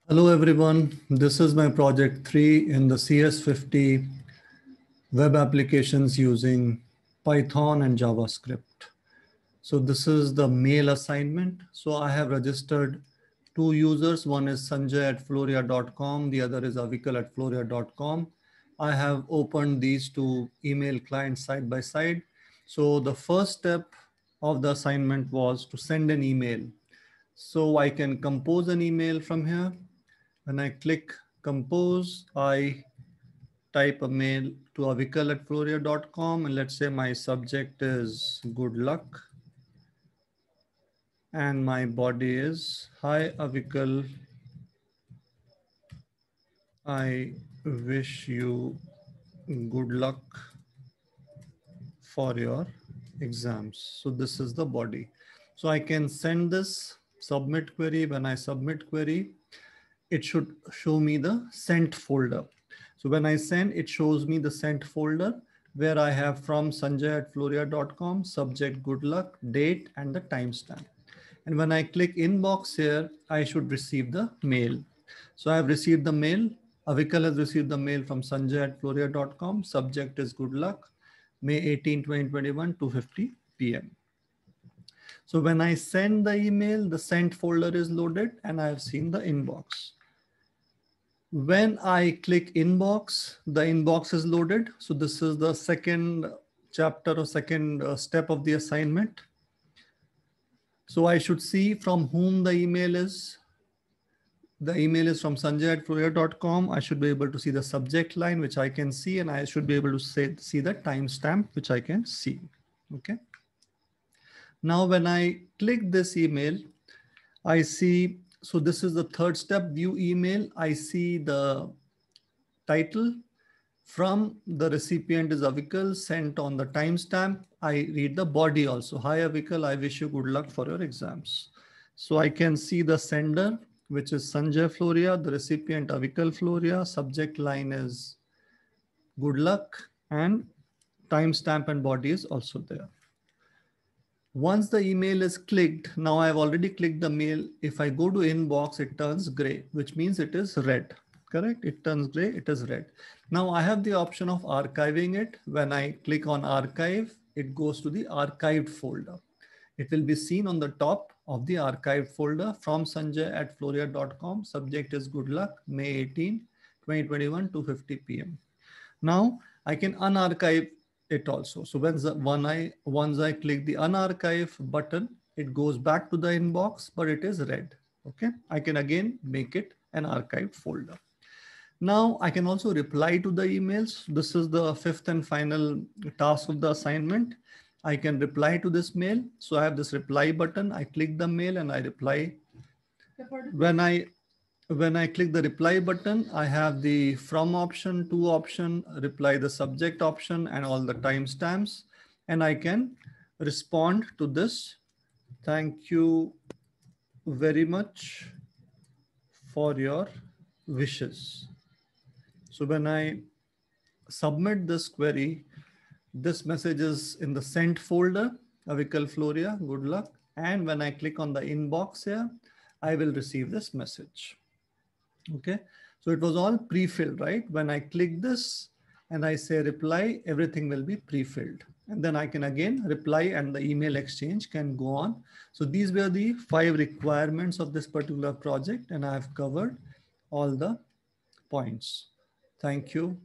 Hello everyone, this is my project 3 in the CS50 web applications using Python and JavaScript. So this is the mail assignment. So I have registered two users. One is Sanjay@floria.com, the other is Avikal@floria.com. I have opened these two email clients side by side. So the first step of the assignment was to send an email. So I can compose an email from here. When I click compose, I type a mail to avikal@floria.com and let's say my subject is good luck and my body is hi Avikal, I wish you good luck for your exams. So this is the body. So I can send this submit query. When I submit query, it should show me the sent folder. So when I send, it shows me the sent folder where I have from Sanjay@floria.com, subject good luck, date, and the timestamp. And when I click inbox here, I should receive the mail. So I have received the mail. Avikal has received the mail from Sanjay@floria.com. Subject is good luck, May 18, 2021, 2:50 p.m. So when I send the email, the sent folder is loaded and I have seen the inbox. When I click inbox, the inbox is loaded. So this is the second chapter or second step of the assignment. So I should see from whom the email is. The email is from Sanjay@floria.com. I should be able to see the subject line, which I can see, and I should be able to see the timestamp, which I can see. Okay. Now, when I click this email, I see, so this is the third step, view email. I see the title from the recipient is Avikal, sent on the timestamp. I read the body also. Hi Avikal, I wish you good luck for your exams. So I can see the sender, which is Sanjay Floria, the recipient Avikal Floria, subject line is good luck, and timestamp and body is also there. Once the email is clicked, now I've already clicked the mail. If I go to inbox, it turns gray, which means it is red. Correct? It turns gray, it is red. Now I have the option of archiving it. When I click on archive, it goes to the archived folder. It will be seen on the top of the archived folder from Sanjay@floria.com. Subject is good luck, May 18, 2021, 2:50 p.m. Now I can unarchive it also. So once I click the unarchive button, it goes back to the inbox, but it is red. Okay. I can again make it an archived folder. Now I can also reply to the emails. This is the fifth and final task of the assignment. I can reply to this mail. So I have this reply button. I click the mail and I reply. When I click the reply button, I have the from option, to option, reply the subject option, and all the timestamps. And I can respond to this. Thank you very much for your wishes. So when I submit this query, this message is in the sent folder, Avikal Floria, good luck. And when I click on the inbox here, I will receive this message. Okay, so it was all pre-filled, right? When I click this and I say reply, everything will be pre-filled. And then I can again reply and the email exchange can go on. So these were the 5 requirements of this particular project and I have covered all the points. Thank you.